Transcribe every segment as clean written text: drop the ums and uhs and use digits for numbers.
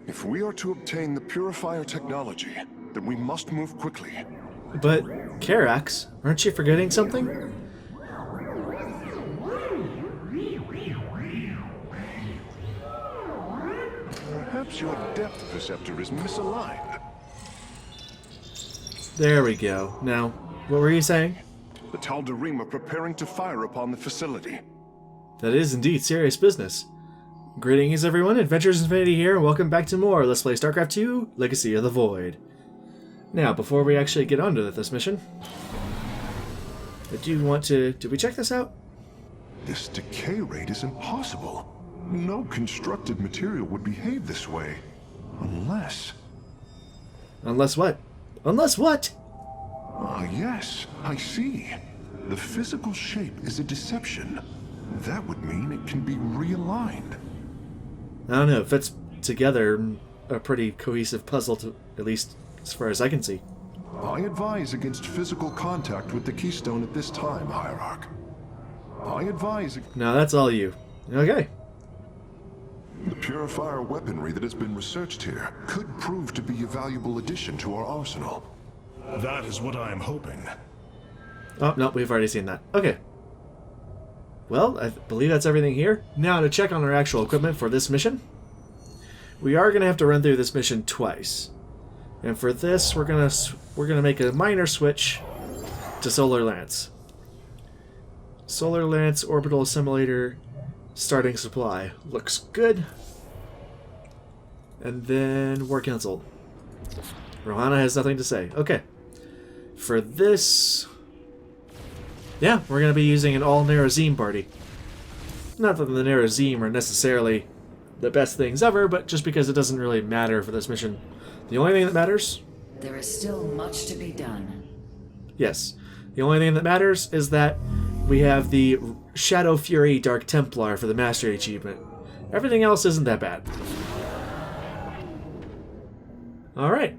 If we are to obtain the purifier technology, then we must move quickly. But, Karax, aren't you forgetting something? Perhaps your depth perceptor is misaligned. There we go. Now, what were you saying? The Tal'Darim are preparing to fire upon the facility. That is indeed serious business. Greetings everyone, Adventures Infinity here, and welcome back to more Let's Play Starcraft 2, Legacy of the Void. Now, before we actually get on to this mission, I do want to... Did we check this out? This decay rate is impossible. No constructed material would behave this way. Unless... Unless what? Unless what? Ah, yes, I see. The physical shape is a deception. That would mean it can be realigned. I don't know, it fits together a pretty cohesive puzzle, to, at least as far as I can see. I advise against physical contact with the keystone at this time, Hierarch. I advise... No, that's all you. Okay. The purifier weaponry that has been researched here could prove to be a valuable addition to our arsenal. That is what I am hoping. Oh, no, we've already seen that. Okay. Well, I believe that's everything here. Now, to check on our actual equipment for this mission, we are going to have to run through this mission twice. And for this, we're gonna make a minor switch to Solar Lance. Solar Lance Orbital Assimilator starting supply. Looks good. And then War Council. Rohana has nothing to say. Okay. For this... Yeah, we're going to be using an all-Nerazim party. Not that the Nerazim are necessarily the best things ever, but just because it doesn't really matter for this mission. The only thing that matters... There is still much to be done. Yes. The only thing that matters is that we have the Shadow Fury Dark Templar for the Mastery Achievement. Everything else isn't that bad. Alright.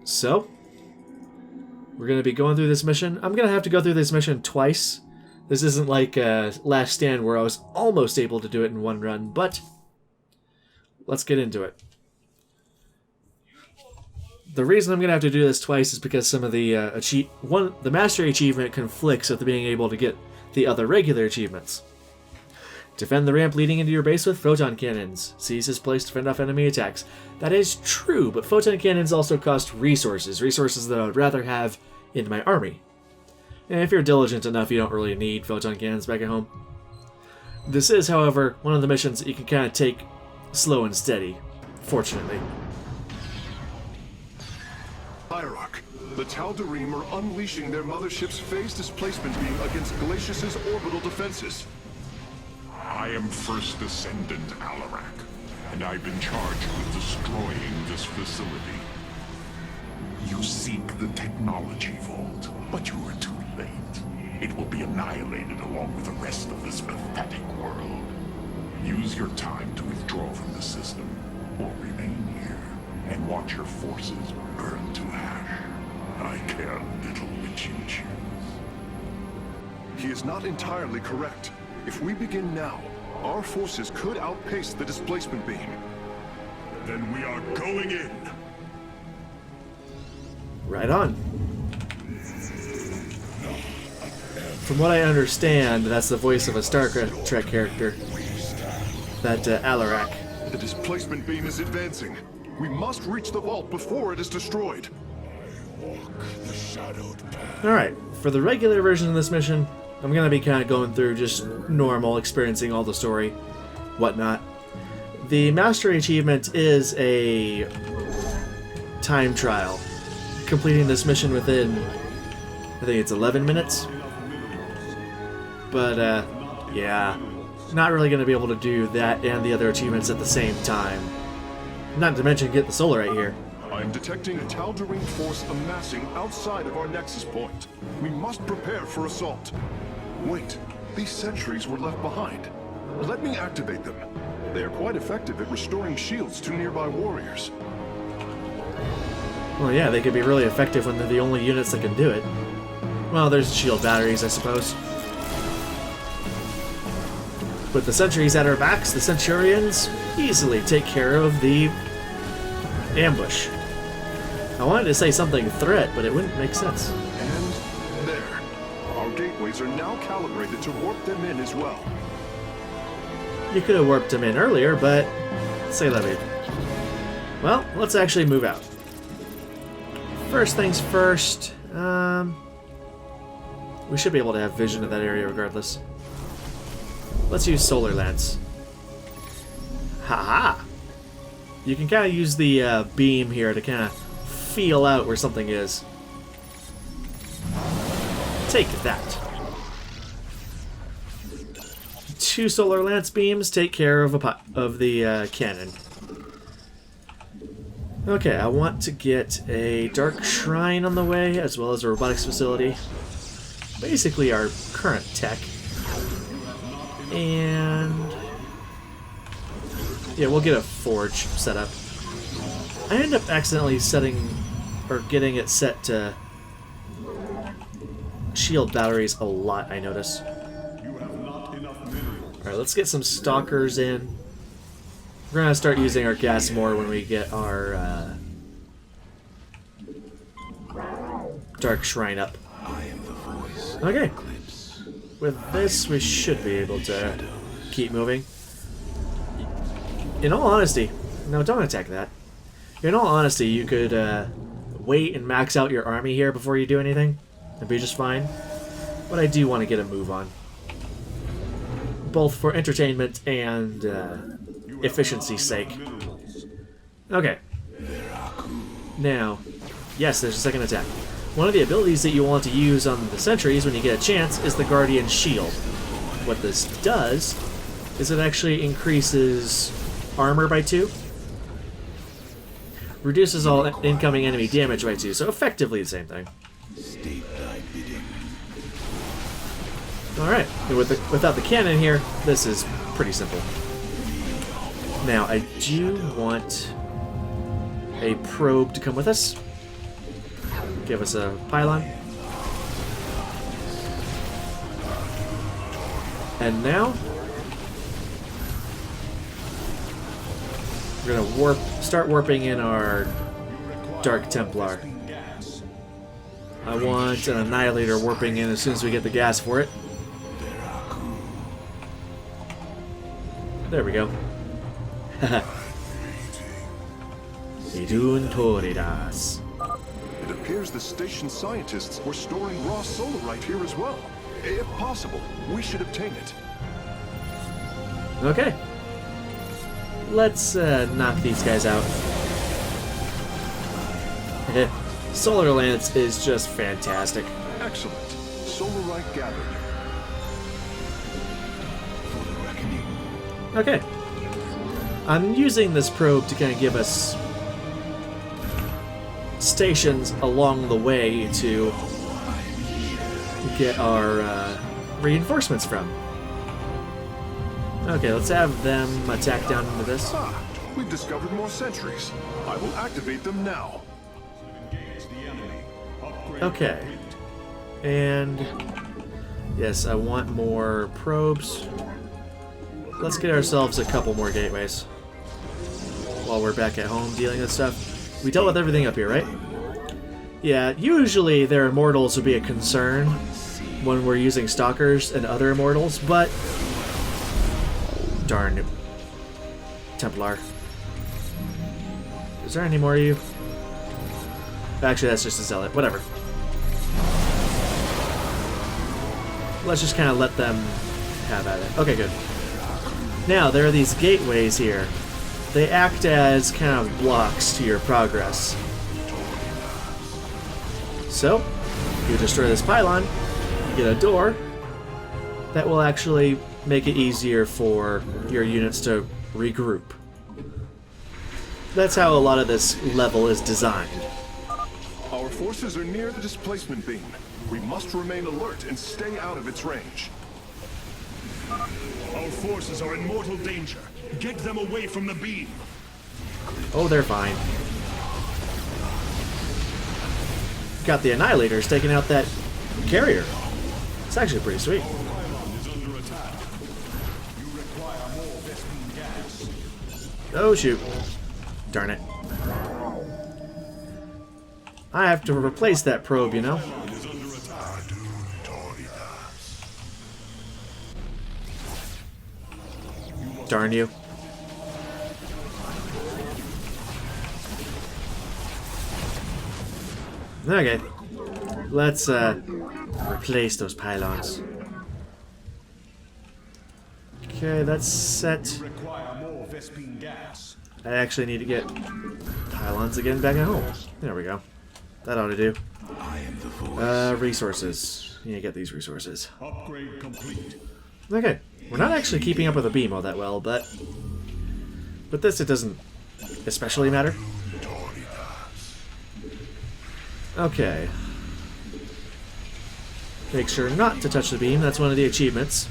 So... we're going to be going through this mission. I'm going to have to go through this mission twice. This isn't like Last Stand where I was almost able to do it in one run, but let's get into it. The reason I'm going to have to do this twice is because some of the the Mastery Achievement conflicts with being able to get the other regular achievements. Defend the ramp leading into your base with photon cannons. Seize this place to fend off enemy attacks. That is true, but photon cannons also cost resources that I would rather have in my army. And if you're diligent enough, you don't really need photon cannons back at home. This is, however, one of the missions that you can kind of take slow and steady, fortunately. Hierarch, the Tal'Darim are unleashing their mothership's phase displacement beam against Glacius's orbital defenses. I am First Descendant Alarak, and I've been charged with destroying this facility. You seek the technology vault, but you are too late. It will be annihilated along with the rest of this pathetic world. Use your time to withdraw from the system, or remain here, and watch your forces burn to ash. I care little which you choose. He is not entirely correct. If we begin now, our forces could outpace the displacement beam. Then we are going in. Right on. From what I understand, that's the voice of a Starcraft character. That Alarak. The displacement beam is advancing. We must reach the vault before it is destroyed. Alright, for the regular version of this mission, I'm going to be kind of going through just normal, experiencing all the story, whatnot. The Mastery Achievement is a time trial. Completing this mission within, I think it's 11 minutes. But, yeah, not really going to be able to do that and the other achievements at the same time. Not to mention get the Solarite here. I'm detecting a Tal'Darim force amassing outside of our nexus point. We must prepare for assault. Wait, these sentries were left behind. Let me activate them. They are quite effective at restoring shields to nearby warriors. Well, yeah, they could be really effective when they're the only units that can do it. Well, there's shield batteries, I suppose. With the sentries at our backs, the Centurions easily take care of the Ambush. I wanted to say something threat, but it wouldn't make sense. And there. Our gateways are now calibrated to warp them in as well. You could have warped him in earlier, but say la vie. Well, let's actually move out. First things first, we should be able to have vision of that area regardless. Let's use Solar Lance. Haha! You can kind of use the beam here to kind of feel out where something is. Take that. 2 Solar Lance beams take care of the cannon. Okay, I want to get a Dark Shrine on the way, as well as a robotics facility. Basically our current tech. And yeah, we'll get a forge set up. I end up accidentally setting, or getting it set to shield batteries a lot, I notice. Alright, let's get some stalkers in. We're gonna start using our gas more when we get our Dark Shrine up. Okay. With this, we should be able to keep moving. In all honesty, no, don't attack that. In all honesty, you could wait and max out your army here before you do anything. It'd be just fine. But I do want to get a move on. Both for entertainment and efficiency's sake. Okay. Now, yes, there's a second attack. One of the abilities that you want to use on the sentries when you get a chance is the Guardian Shield. What this does is it actually increases armor by 2. Reduces all incoming enemy damage by 2, so effectively the same thing. Alright, without the cannon here, this is pretty simple. Now, I do want a probe to come with us. Give us a pylon. And now, we're gonna start warping in our Dark Templar. I want an Annihilator warping in as soon as we get the gas for it. There we go. Idun Toridas. It appears the station scientists were storing raw solarite here as well. If possible, we should obtain it. Okay. Let's knock these guys out. Solar Lance is just fantastic. Excellent. Solarite gathered. Okay. I'm using this probe to kind of give us stations along the way to get our reinforcements from. Okay, let's have them attack down into this. Ah, we've discovered more sentries. I will activate them now. Okay. And yes, I want more probes. Let's get ourselves a couple more gateways while we're back at home dealing with stuff. We dealt with everything up here, right? Yeah, usually their immortals would be a concern when we're using stalkers and other immortals, but darn Templar. Is there any more of you? Actually, that's just a zealot. Whatever. Let's just kind of let them have at it. Okay, good. Now, there are these gateways here. They act as kind of blocks to your progress. So, you destroy this pylon, you get a door that will actually make it easier for your units to regroup. That's how a lot of this level is designed. Our forces are near the displacement beam. We must remain alert and stay out of its range. Our forces are in mortal danger. Get them away from the beam. Oh, they're fine. Got the Annihilators taking out that carrier. It's actually pretty sweet. Oh, shoot. Darn it. I have to replace that probe, you know? Darn you. Okay. Let's replace those pylons. Okay, that's set. I actually need to get pylons again back at home. There we go. That ought to do. Resources. You need to get these resources. Upgrade complete. Okay. We're not actually keeping up with the beam all that well, but with this it doesn't especially matter. Okay. Make sure not to touch the beam. That's one of the achievements.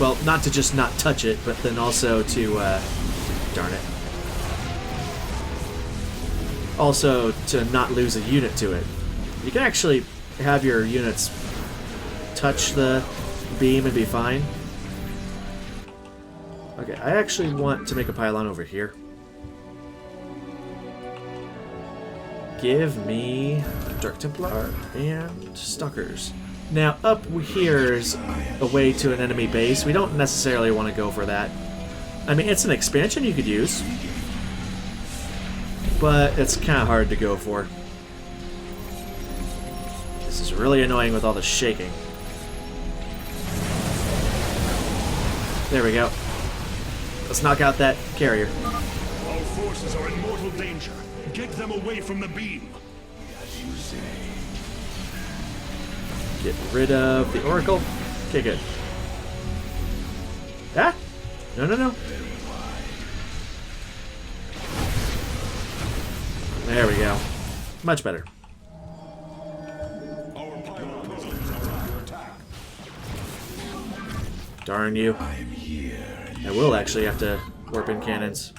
Well, not to just not touch it, but then also to, darn it. Also to not lose a unit to it. You can actually have your units touch the beam and be fine. Okay, I actually want to make a pylon over here. Give me Dark Templar and Stalkers. Now, up here is a way to an enemy base. We don't necessarily want to go for that. I mean, it's an expansion you could use, but it's kind of hard to go for. This is really annoying with all the shaking. There we go. Let's knock out that carrier. Our forces are in mortal danger. Get them away from the beam. As you say. Get rid of the Oracle. Okay, good. Ah? No, no, no. There we go. Much better. Our pylon is under attack. Darn you. I am here. I will actually have to warp in cannons.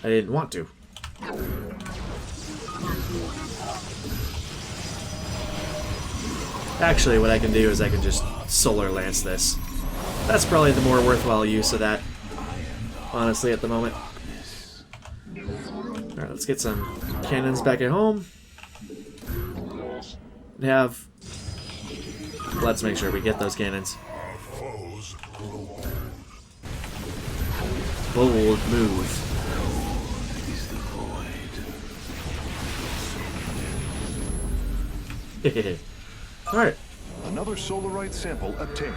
I didn't want to. Actually, what I can do is I can just Solar Lance this. That's probably the more worthwhile use of that, honestly, at the moment. Alright, let's get some cannons back at home. Let's make sure we get those cannons. Bold move. Alright. Another solarite sample obtained.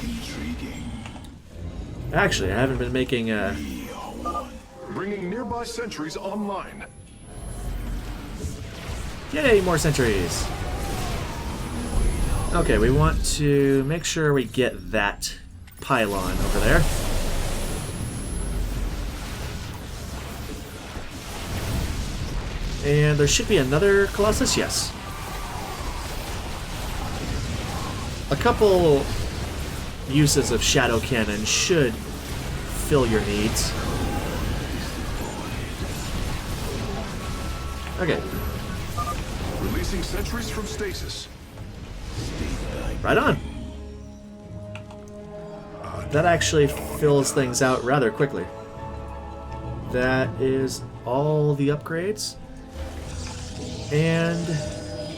Intriguing. Actually, I haven't been making Bringing nearby sentries online. Yay, more sentries! Okay, we want to make sure we get that pylon over there. And there should be another Colossus, yes. A couple uses of Shadow Cannon should fill your needs. Okay. Releasing sentries from stasis. Right on. That actually fills things out rather quickly. That is all the upgrades. And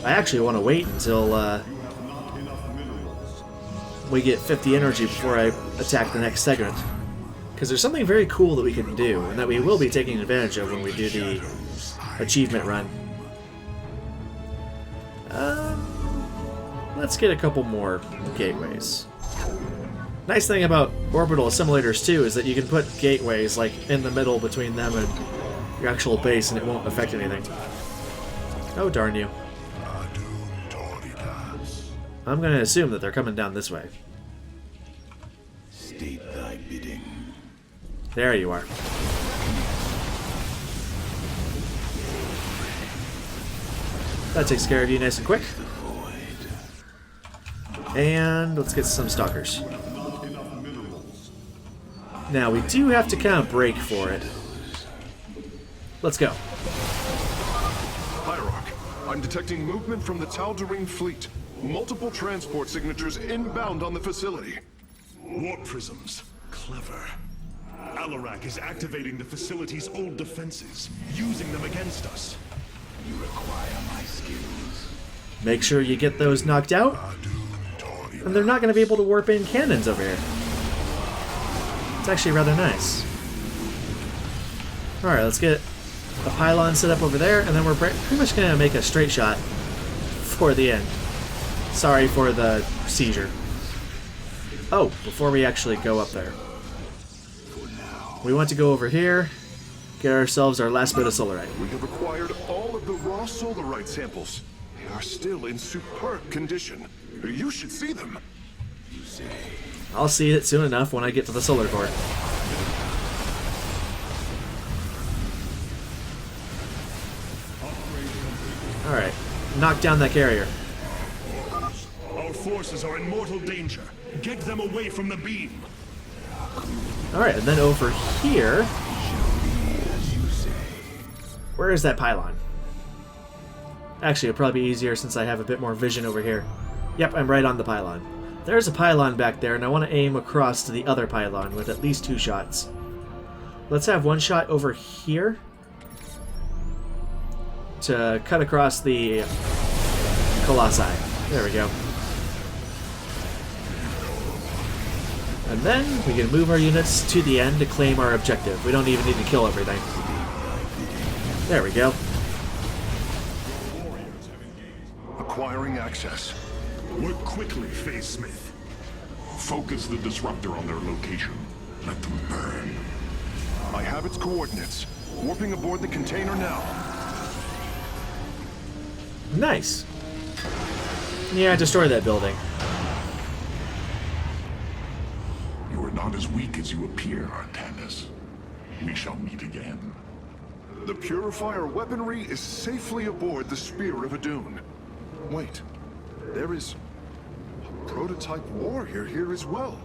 I actually want to wait until we get 50 energy before I attack the next segment. Because there's something very cool that we can do, and that we will be taking advantage of when we do the achievement run. Let's get a couple more gateways. Nice thing about orbital assimilators too is that you can put gateways like in the middle between them and your actual base and it won't affect anything. Oh darn you. I'm gonna assume that they're coming down this way. State thy bidding. There you are. That takes care of you nice and quick. And let's get some stalkers. Now we do have to kind of break for it. Let's go. Hierarch, I'm detecting movement from the Tal'Darim fleet. Multiple transport signatures inbound on the facility. Warp prisms. Clever. Alarak is activating the facility's old defenses, using them against us. You require my skills. Make sure you get those knocked out, and they're not going to be able to warp in cannons over here. It's actually rather nice. Alright, let's get a pylon set up over there, and then we're pretty much going to make a straight shot for the end. Sorry for the seizure. Oh, before we actually go up there, we want to go over here, get ourselves our last bit of solarite. We have acquired all of the raw solarite samples. They are still in superb condition. You should see them. I'll see it soon enough when I get to the solar core. Alright, knock down that carrier. Our forces are in mortal danger. Get them away from the beam. Alright, and then over here... Where is that pylon? Actually, it'll probably be easier since I have a bit more vision over here. Yep, I'm right on the pylon. There's a pylon back there, and I want to aim across to the other pylon with at least 2 shots. Let's have 1 shot over here to cut across the colossi. There we go. And then we can move our units to the end to claim our objective. We don't even need to kill everything. There we go. Acquiring access. Work quickly, Phase Smith. Focus the disruptor on their location. Let them burn. I have its coordinates. Warping aboard the container now. Nice. Yeah, destroy that building. You are not as weak as you appear, Artanis. We shall meet again. The purifier weaponry is safely aboard the Spear of Adun. Wait, there is a prototype warrior here as well.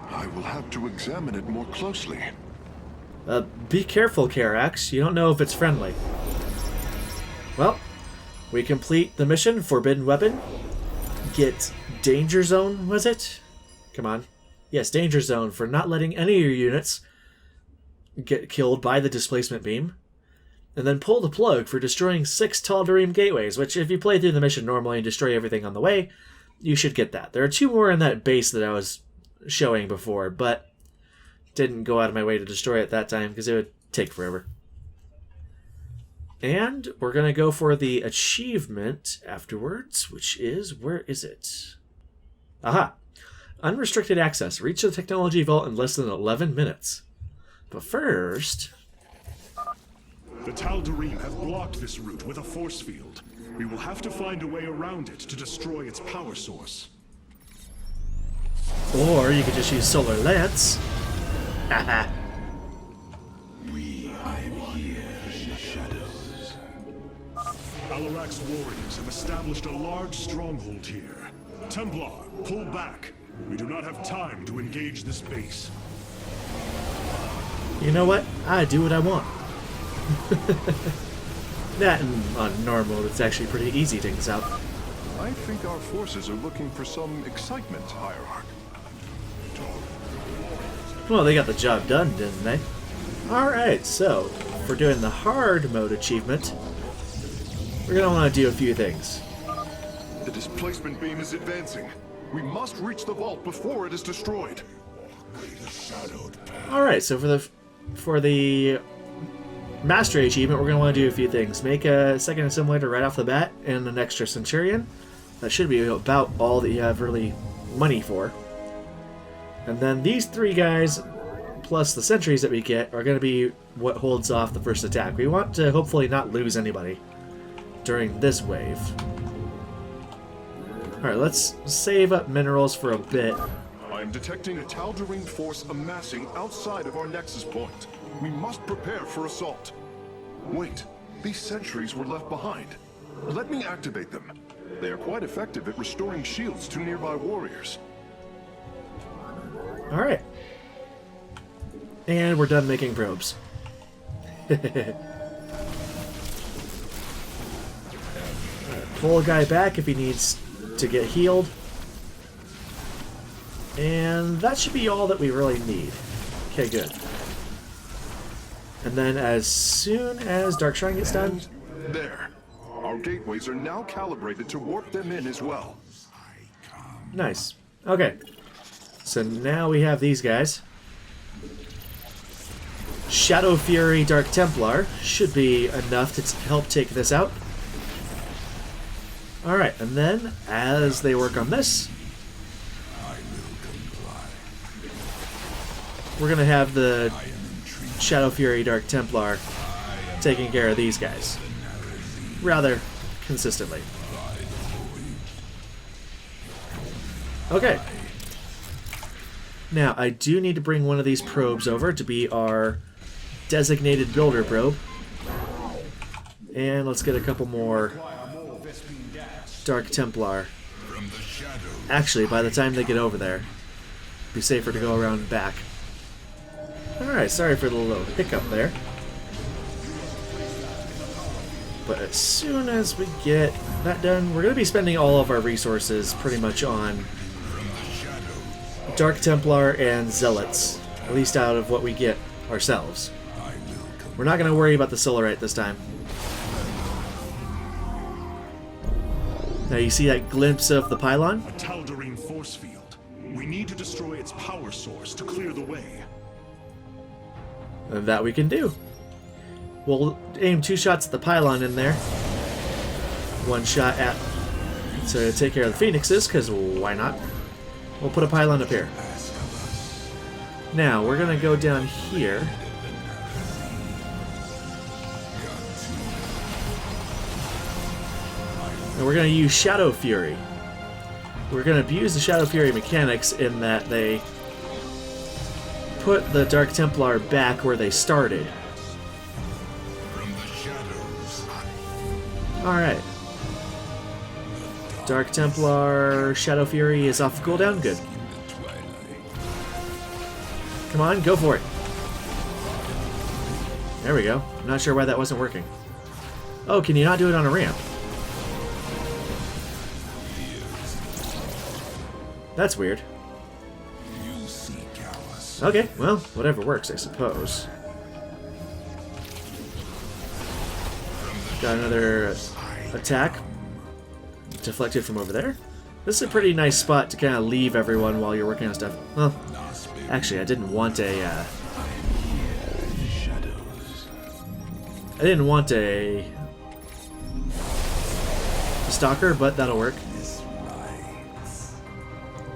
I will have to examine it more closely. Be careful, Karax. You don't know if it's friendly. Well, we complete the mission, Forbidden Weapon. Get Danger Zone, was it? Come on. Yes, Danger Zone for not letting any of your units get killed by the displacement beam. And then pull the plug for destroying 6 Tal'Darim gateways, which if you play through the mission normally and destroy everything on the way, you should get that. There are 2 more in that base that I was showing before, but didn't go out of my way to destroy it that time because it would take forever. And we're going to go for the achievement afterwards, which is, where is it? Aha! Unrestricted access. Reach the technology vault in less than 11 minutes. But first... The Tal'Darim have blocked this route with a force field. We will have to find a way around it to destroy its power source. Or you could just use Solar Lance. Haha. Alarak's warriors have established a large stronghold here. Templar, pull back. We do not have time to engage this base. You know what? I do what I want. That and on normal, it's actually pretty easy things out. I think our forces are looking for some excitement, Hierarch. Well, they got the job done, didn't they? Alright, so, for doing the hard mode achievement, we're going to want to do a few things. The displacement beam is advancing. We must reach the vault before it is destroyed. Alright, so for the Mastery achievement, we're going to want to do a few things. Make a second assimilator right off the bat and an extra Centurion. That should be about all that you have really money for. And then these 3 guys, plus the sentries that we get, are going to be what holds off the first attack. We want to hopefully not lose anybody during this wave. Alright, let's save up minerals for a bit. I am detecting a Tal'Darim force amassing outside of our nexus point. We must prepare for assault. Wait, these sentries were left behind. Let me activate them. They are quite effective at restoring shields to nearby warriors. Alright. And we're done making probes. Pull a guy back if he needs to get healed. And that should be all that we really need. Okay, good. And then as soon as Dark Shrine gets done... There. Our gateways are now calibrated to warp them in as well. Nice. Okay. So now we have these guys. Shadow Fury Dark Templar should be enough to help take this out. Alright, and then as they work on this, we're going to have the Shadow Fury Dark Templar taking care of these guys rather consistently. Okay. Now, I do need to bring one of these probes over to be our designated builder probe. And let's get a couple more Dark Templar. Actually, by the time they get over there, it'd be safer to go around back. Alright, sorry for the little hiccup there. But as soon as we get that done, we're going to be spending all of our resources pretty much on Dark Templar and Zealots, at least out of what we get ourselves. We're not going to worry about the Solarite this time. Now you see that glimpse of the pylon? A Tal'Darim force field. We need to destroy its power source to clear the way. And that we can do. We'll aim 2 shots at the pylon in there. 1 shot at... to take care of the Phoenixes, because why not? We'll put a pylon up here. Now, we're going to go down here. And we're going to use Shadow Fury. We're going to abuse the Shadow Fury mechanics in that they put the Dark Templar back where they started. Alright. Dark Templar Shadow Fury is off the cooldown. Good. Come on, go for it. There we go. I'm not sure why that wasn't working. Oh, can you not do it on a ramp? That's weird. Okay, well, whatever works, I suppose. Got another attack. Deflected from over there. This is a pretty nice spot to kind of leave everyone while you're working on stuff. Well, actually, I didn't want a... I didn't want a stalker, but that'll work.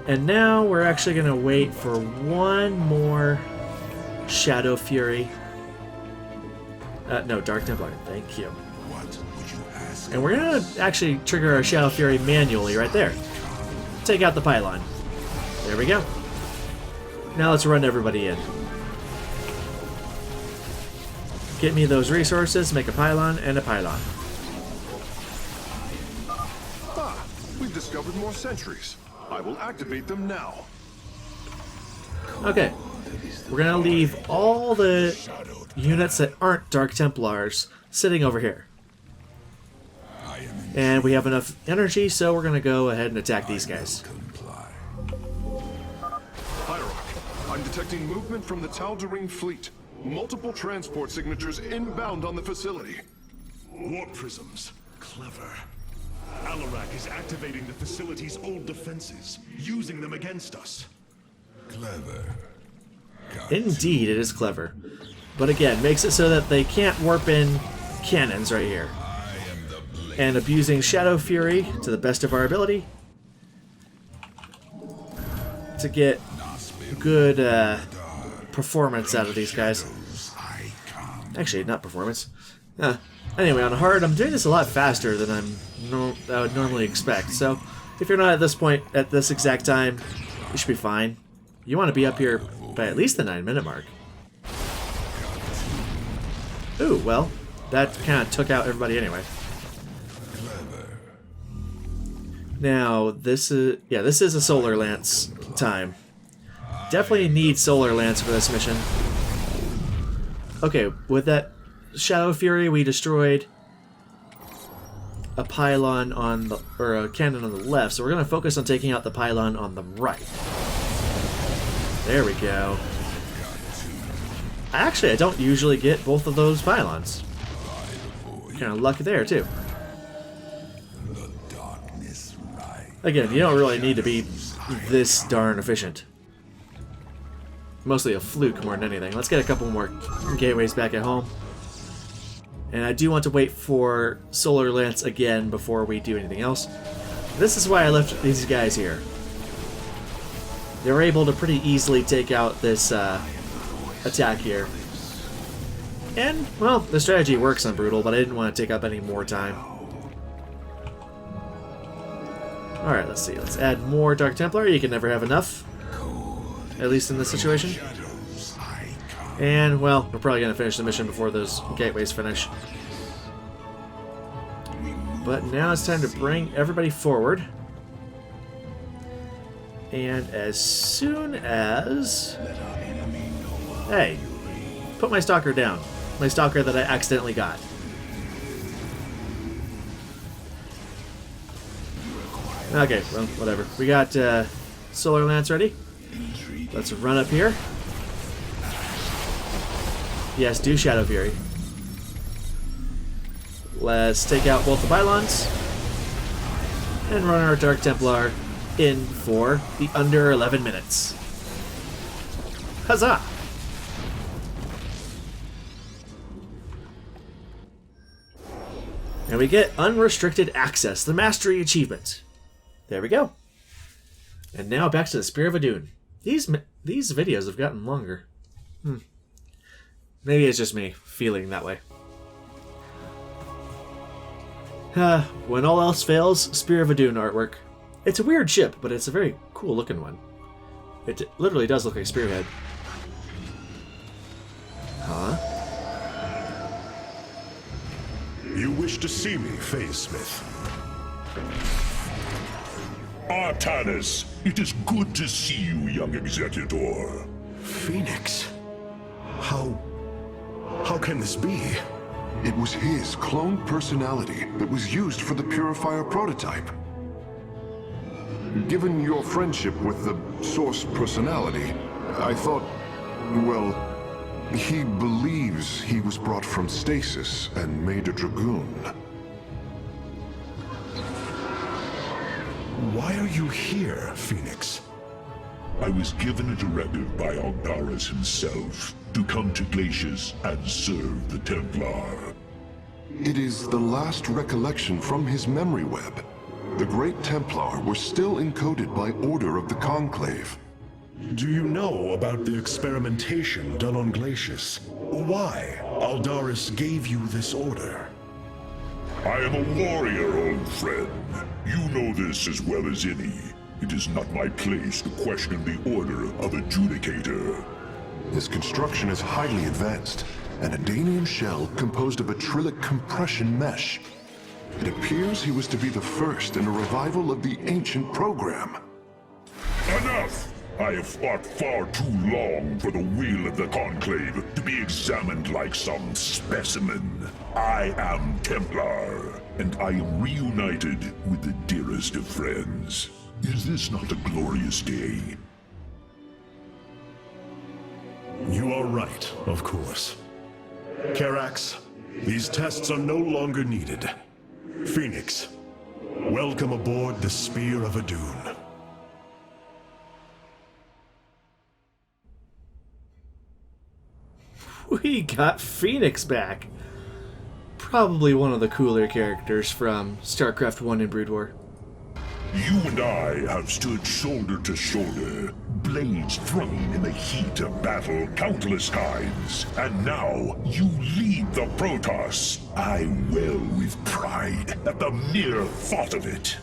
And now we're actually going to wait for one more Shadow Fury. No, Dark Templar. Thank you. And we're going to actually trigger our Shadow Fury manually right there. Take out the pylon. There we go. Now let's run everybody in. Get me those resources, make a pylon, and a pylon. Ah, we've discovered more sentries. I will activate them now. Okay. We're going to leave all the units that aren't Dark Templars sitting over here. And we have enough energy, so we're going to go ahead and attack these guys. Hierarch, I'm detecting movement from the Tal'Darim fleet. Multiple transport signatures inbound on the facility. Warp prisms. Clever. Alarak is activating the facility's old defenses, using them against us. Clever. Indeed, it is clever. But again, makes it so that they can't warp in cannons right here. And abusing Shadow Fury to the best of our ability to get good performance out of these guys. Actually, not performance. Anyway, on hard, I'm doing this a lot faster than I would normally expect. So, if you're not at this point at this exact time, you should be fine. You want to be up here by at least the 9-minute mark. Ooh, well, that kind of took out everybody anyway. Now, this is a Solar Lance time. Definitely need Solar Lance for this mission. Okay, with that Shadow Fury, we destroyed a pylon on the, or a cannon on the left, so we're going to focus on taking out the pylon on the right. There we go. Actually, I don't usually get both of those pylons. Kind of lucky there, too. Again, you don't really need to be this darn efficient. Mostly a fluke more than anything. Let's get a couple more gateways back at home. And I do want to wait for Solar Lance again before we do anything else. This is why I left these guys here. They were able to pretty easily take out this attack here. And, well, the strategy works on Brutal, but I didn't want to take up any more time. Alright, let's see. Let's add more Dark Templar. You can never have enough. At least in this situation. And, well, we're probably going to finish the mission before those gateways finish. But now it's time to bring everybody forward. And as soon as... Hey, put my Stalker down. My Stalker that I accidentally got. Okay, well, whatever. We got Solar Lance ready. Let's run up here. Yes, do Shadow Fury. Let's take out both the pylons. And run our Dark Templar in for the under 11 minutes. Huzzah! And we get unrestricted access, the Mastery Achievement. There we go. And now back to the Spear of Adun. These videos have gotten longer. Maybe it's just me feeling that way. When all else fails, Spear of Adun artwork. It's a weird ship, but it's a very cool looking one. It literally does look like Spearhead. Huh? You wish to see me, Phase Smith? Artanis, it is good to see you, young executor. Phoenix? How can this be? It was his cloned personality that was used for the Purifier prototype. Given your friendship with the Source personality, I thought, well, he believes he was brought from stasis and made a Dragoon. Why are you here, Phoenix? I was given a directive by Artanis himself to come to Glacius and serve the Templar. It is the last recollection from his memory web. The Great Templar were still encoded by order of the Conclave. Do you know about the experimentation done on Glacius? Why Artanis gave you this order? I am a warrior, old friend. You know this as well as any. It is not my place to question the order of Adjudicator. His construction is highly advanced, an Adanium shell composed of a trillic compression mesh. It appears he was to be the first in a revival of the ancient program. Enough! I have fought far too long for the will of the Conclave to be examined like some specimen. I am Templar, and I am reunited with the dearest of friends. Is this not a glorious day? You are right, of course. Karax, these tests are no longer needed. Phoenix, welcome aboard the Spear of Adun. We got Phoenix back. Probably one of the cooler characters from Starcraft 1 and Brood War. You and I have stood shoulder to shoulder, blades thrown in the heat of battle countless times, and now you lead the Protoss. I wail with pride at the mere thought of it.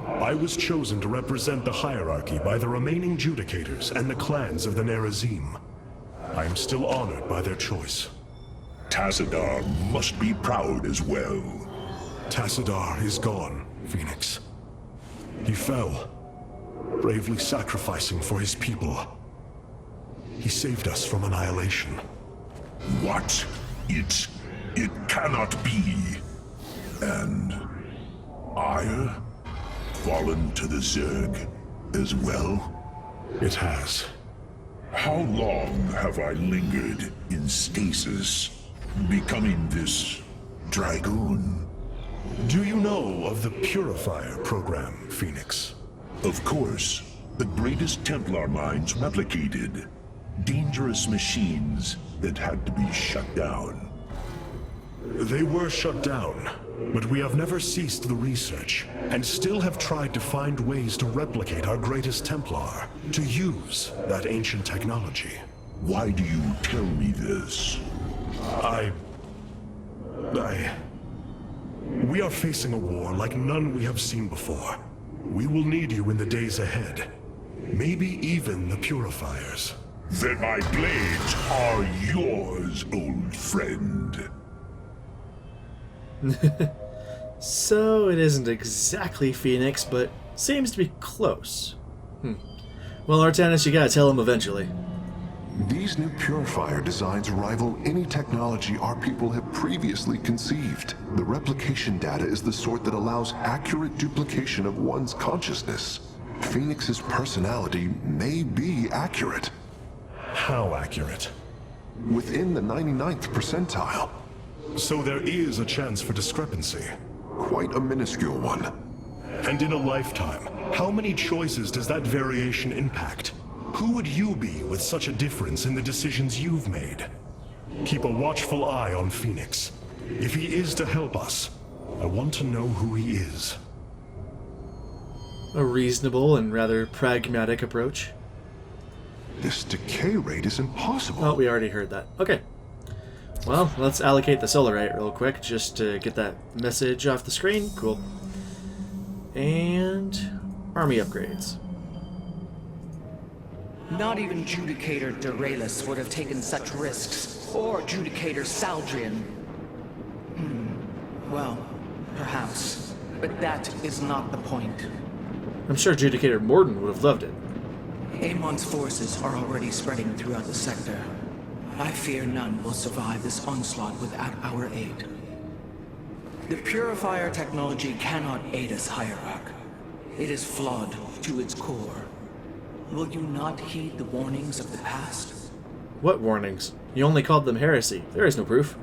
I was chosen to represent the hierarchy by the remaining Judicators and the clans of the Nerazim. I am still honored by their choice. Tassadar must be proud as well. Tassadar is gone, Phoenix. He fell, bravely sacrificing for his people. He saved us from annihilation. What? It cannot be. And Ire fallen to the Zerg as well? It has. How long have I lingered in stasis, becoming this dragoon? Do you know of the Purifier program, Phoenix? Of course, the greatest Templar minds replicated. Dangerous machines that had to be shut down. They were shut down, but we have never ceased the research, and still have tried to find ways to replicate our greatest Templar, to use that ancient technology. Why do you tell me this? We are facing a war like none we have seen before. We will need you in the days ahead. Maybe even the Purifiers. Then my blades are yours, old friend. So it isn't exactly Phoenix, but seems to be close. Well, Artanis, you gotta tell him eventually. These new purifier designs rival any technology our people have previously conceived. The replication data is the sort that allows accurate duplication of one's consciousness. Phoenix's personality may be accurate. How accurate? Within the 99th percentile. So there is a chance for discrepancy. Quite a minuscule one. And in a lifetime, how many choices does that variation impact? Who would you be with such a difference in the decisions you've made? Keep a watchful eye on Phoenix. If he is to help us, I want to know who he is. A reasonable and rather pragmatic approach. This decay rate is impossible. Oh, we already heard that. Okay. Well, let's allocate the Solarite real quick just to get that message off the screen. Cool. And army upgrades. Not even Judicator Duralis would have taken such risks, or Judicator Saldrian. Well, perhaps. But that is not the point. I'm sure Judicator Morden would have loved it. Amon's forces are already spreading throughout the sector. I fear none will survive this onslaught without our aid. The Purifier technology cannot aid us, Hierarch. It is flawed to its core. Will you not heed the warnings of the past? What warnings? You only called them heresy. There is no proof.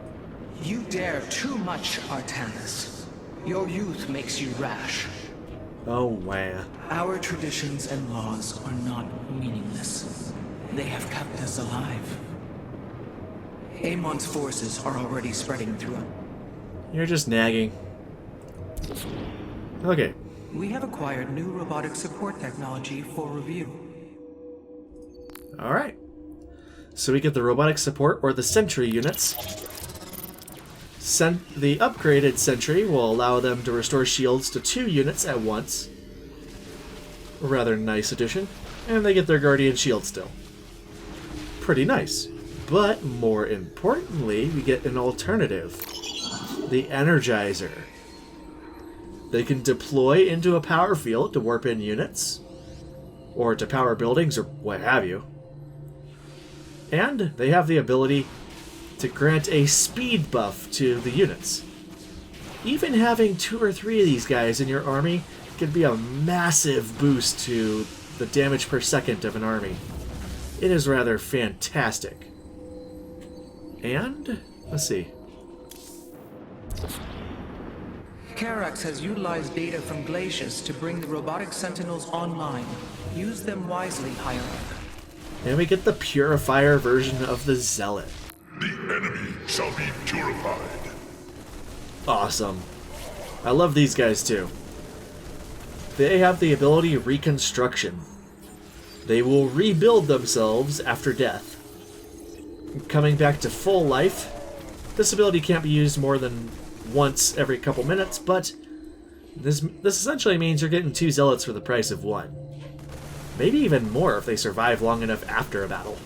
You dare too much, Artanis. Your youth makes you rash. Oh, wow. Our traditions and laws are not meaningless. They have kept us alive. Amon's forces are already spreading throughout. You're just nagging. Okay. We have acquired new robotic support technology for review. Alright. So we get the robotic support, or the sentry units. The upgraded sentry will allow them to restore shields to 2 units at once. A rather nice addition. And they get their guardian shield still. Pretty nice. But more importantly, we get an alternative. The Energizer. They can deploy into a power field to warp in units, or to power buildings, or what have you. And they have the ability to grant a speed buff to the units. Even having 2 or 3 of these guys in your army can be a massive boost to the damage per second of an army. It is rather fantastic. And, let's see. Carax has utilized data from Glacius to bring the robotic sentinels online. Use them wisely, Hierarch. And we get the Purifier version of the Zealot. The enemy shall be purified. Awesome. I love these guys too. They have the ability Reconstruction. They will rebuild themselves after death. Coming back to full life. This ability can't be used more than once every couple minutes, but this essentially means you're getting 2 Zealots for the price of 1. Maybe even more if they survive long enough after a battle.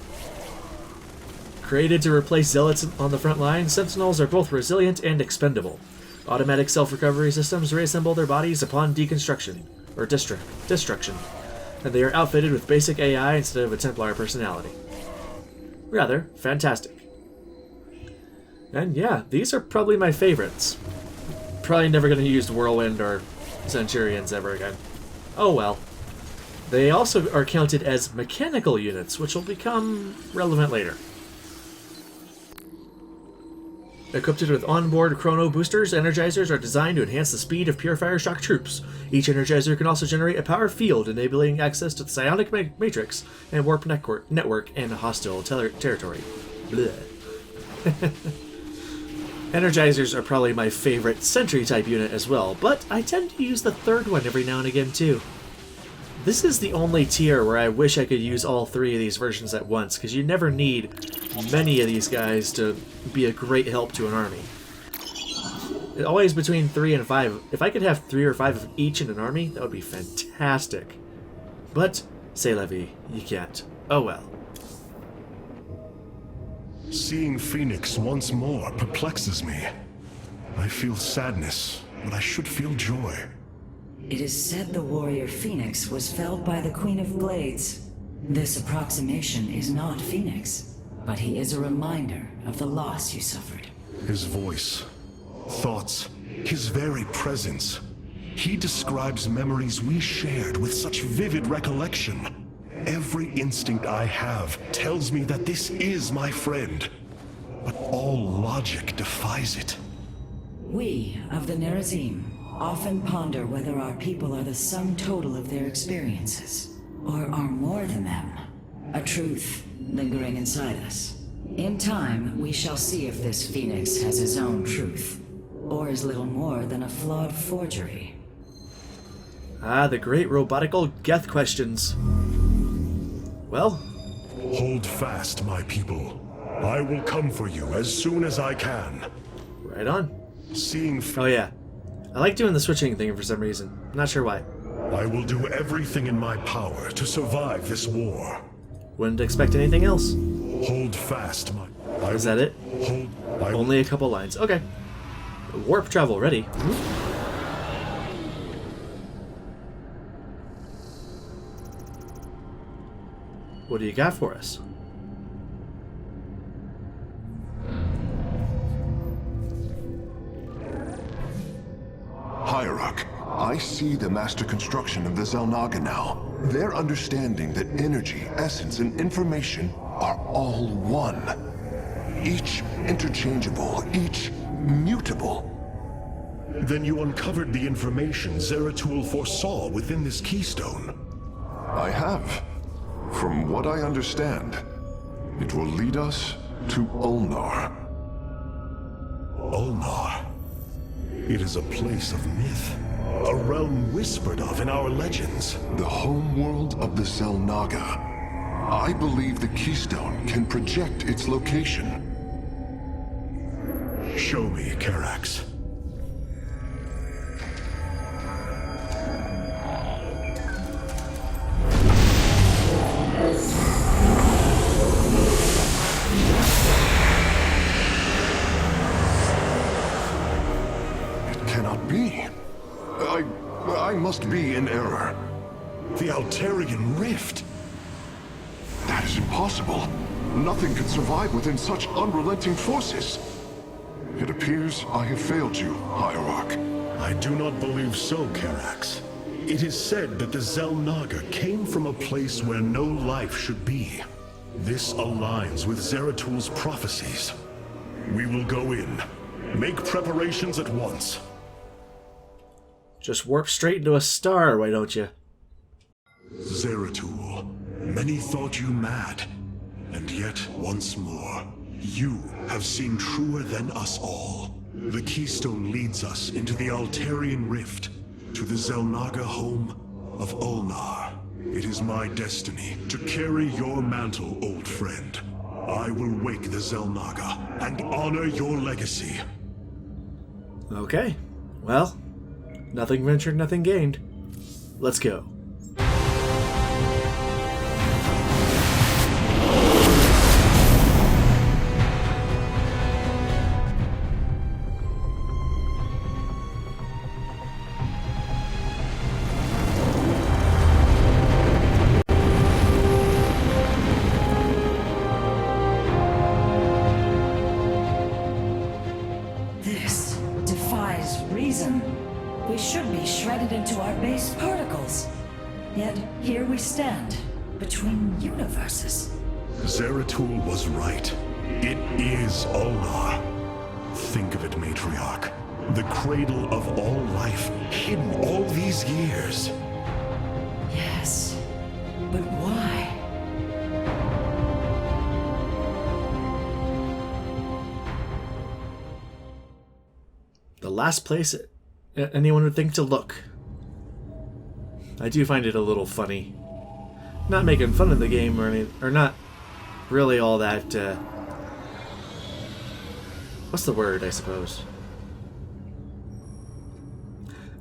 Created to replace Zealots on the front line, Sentinels are both resilient and expendable. Automatic self-recovery systems reassemble their bodies upon deconstruction, or destruction, and they are outfitted with basic AI instead of a Templar personality. Rather fantastic. And yeah, these are probably my favorites. Probably never going to use Whirlwind or Centurions ever again. Oh well. They also are counted as mechanical units, which will become relevant later. Equipped with onboard chrono boosters, energizers are designed to enhance the speed of Purifier Shock troops. Each energizer can also generate a power field, enabling access to the psionic matrix and warp network and hostile territory. Bleh. Energizers are probably my favorite sentry-type unit as well, but I tend to use the third one every now and again too. This is the only tier where I wish I could use all three of these versions at once, because you never need many of these guys to be a great help to an army. Always between 3 and 5. If I could have 3 or 5 of each in an army, that would be fantastic. But, c'est la vie, you can't. Oh well. Seeing Phoenix once more perplexes me. I feel sadness, but I should feel joy. It is said the warrior Phoenix was felled by the Queen of Blades. This approximation is not Phoenix, but he is a reminder of the loss you suffered. His voice, thoughts, his very presence. He describes memories we shared with such vivid recollection. Every instinct I have tells me that this is my friend, but all logic defies it. We of the Nerazim often ponder whether our people are the sum total of their experiences, or are more than them, a truth lingering inside us. In time, we shall see if this Phoenix has his own truth, or is little more than a flawed forgery. Ah, the great robotical Geth questions. Well, Hold fast, my people. I will come for you as soon as I can. right on. Seeing Oh yeah, I like doing the switching thing for some reason. Not sure why. I will do everything in my power to survive this war. Wouldn't expect anything else. Hold fast, my... Is that it? Only a couple lines. Okay. Warp travel ready. What do you got for us? Hierarch, I see the master construction of the Xel'Naga now. Their understanding that energy, essence, and information are all one. Each interchangeable, each mutable. Then you uncovered the information Zeratul foresaw within this keystone. I have. From what I understand, it will lead us to Ulnar. Ulnar. It is a place of myth. A realm whispered of in our legends. The homeworld of the Xel'Naga. I believe the keystone can project its location. Show me, Karax. It cannot be. I must be in error. The Altarian Rift. That is impossible. Nothing can survive within such unrelenting forces. It appears I have failed you, Hierarch. I do not believe so, Karax. It is said that the Xel'Naga came from a place where no life should be. This aligns with Zeratul's prophecies. We will go in. Make preparations at once. Just warp straight into a star, why don't you? Zeratul, many thought you mad. And yet, once more, you have seen truer than us all. The keystone leads us into the Altarian Rift, to the Xel'Naga home of Ulnar. It is my destiny to carry your mantle, old friend. I will wake the Xel'Naga and honor your legacy. Okay. Well, nothing ventured, nothing gained. Let's go. This defies reason. We should be shredded into our base particles. Yet here we stand, between universes. Zeratul was right. It is Ulnar. Think of it, Matriarch. The cradle of all life, hidden all these years. Yes, but why? The last place anyone would think to look. I do find it a little funny. Not making fun of the game or anything, or not really all that, what's the word, I suppose?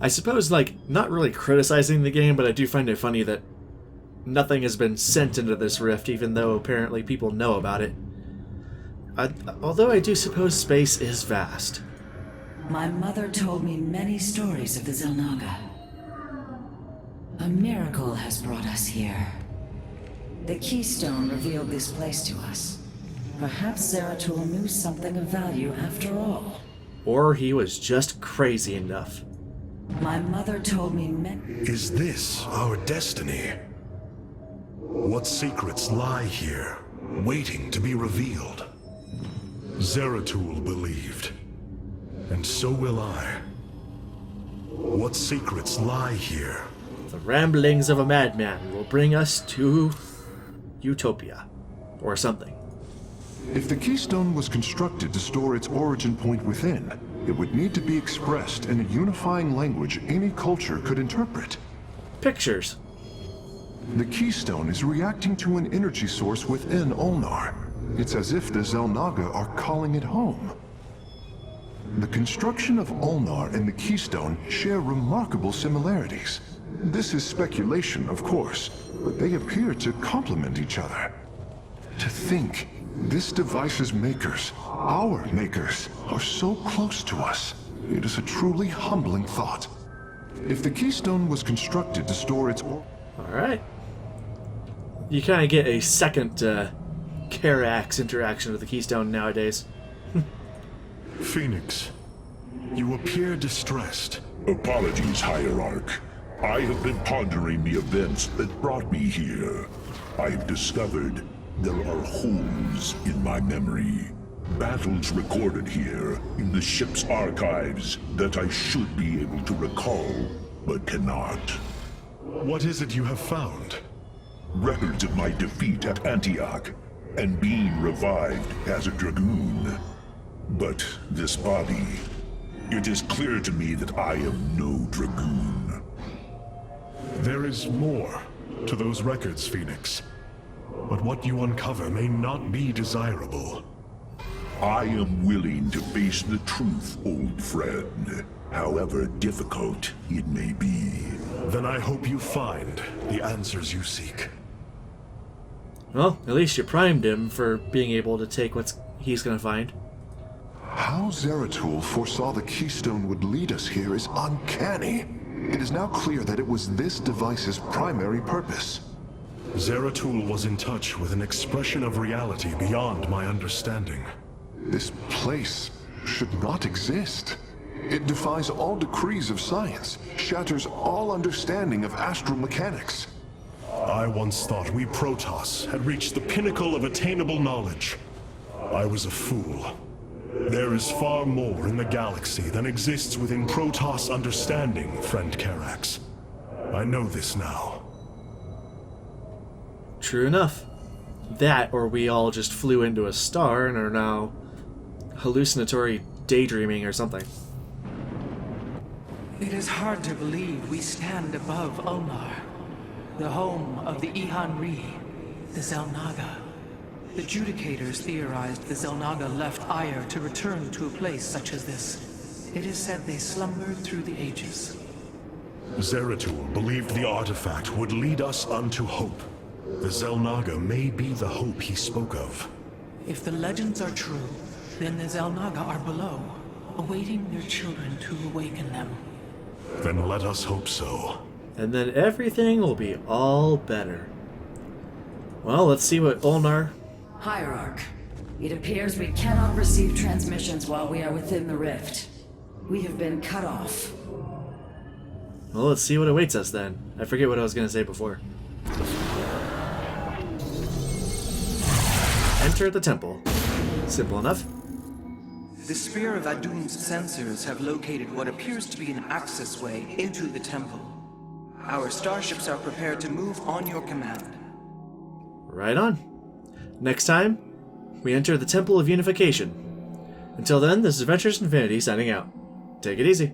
I suppose, like, not really criticizing the game, but I do find it funny that nothing has been sent into this rift, even though apparently people know about it. Although I do suppose space is vast. My mother told me many stories of the Xel'Naga. A miracle has brought us here. The keystone revealed this place to us. Perhaps Zeratul knew something of value after all. Or he was just crazy enough. My mother told me Is this our destiny? What secrets lie here, waiting to be revealed? Zeratul believed, and so will I. What secrets lie here? The ramblings of a madman will bring us to Utopia, or something. If the keystone was constructed to store its origin point within, it would need to be expressed in a unifying language any culture could interpret. Pictures. The keystone is reacting to an energy source within Ulnar. It's as if the Xel'Naga are calling it home. The construction of Ulnar and the keystone share remarkable similarities. This is speculation, of course, but they appear to complement each other. To think, this device's makers, our makers, are so close to us. It is a truly humbling thought. If the keystone was constructed to store its... Alright. You kind of get a second Karax interaction with the keystone nowadays. Phoenix, you appear distressed. Apologies, Hierarch. I have been pondering the events that brought me here. I've discovered there are holes in my memory. Battles recorded here in the ship's archives that I should be able to recall, but cannot. What is it you have found? Records of my defeat at Antioch and being revived as a dragoon. But this body, it is clear to me that I am no dragoon. There is more to those records, Phoenix. But what you uncover may not be desirable. I am willing to face the truth, old friend, however difficult it may be. Then I hope you find the answers you seek. Well, at least you primed him for being able to take what he's gonna find. How Zeratul foresaw the keystone would lead us here is uncanny. It is now clear that it was this device's primary purpose. Zeratul was in touch with an expression of reality beyond my understanding. This place should not exist. It defies all decrees of science, shatters all understanding of astral mechanics. I once thought we Protoss had reached the pinnacle of attainable knowledge. I was a fool. There is far more in the galaxy than exists within Protoss understanding, friend Karax. I know this now. True enough. That, or we all just flew into a star and are now hallucinatory daydreaming or something. It is hard to believe we stand above Ulnar, the home of the Ihan-Ri, the Xel'Naga. The Judicators theorized the Xel'Naga left Ire to return to a place such as this. It is said they slumbered through the ages. Zeratul believed the artifact would lead us unto hope. The Xel'Naga may be the hope he spoke of. If the legends are true, then the Xel'Naga are below, awaiting their children to awaken them. Then let us hope so. And then everything will be all better. Well, let's see what Ulnar... Hierarch. It appears we cannot receive transmissions while we are within the rift. We have been cut off. Well, let's see what awaits us then. I forget what I was going to say before. Enter the temple. Simple enough. The Spear of Adun's sensors have located what appears to be an access way into the temple. Our starships are prepared to move on your command. Right on. Next time, we enter the Temple of Unification. Until then, this is Adventures Infinity signing out. Take it easy.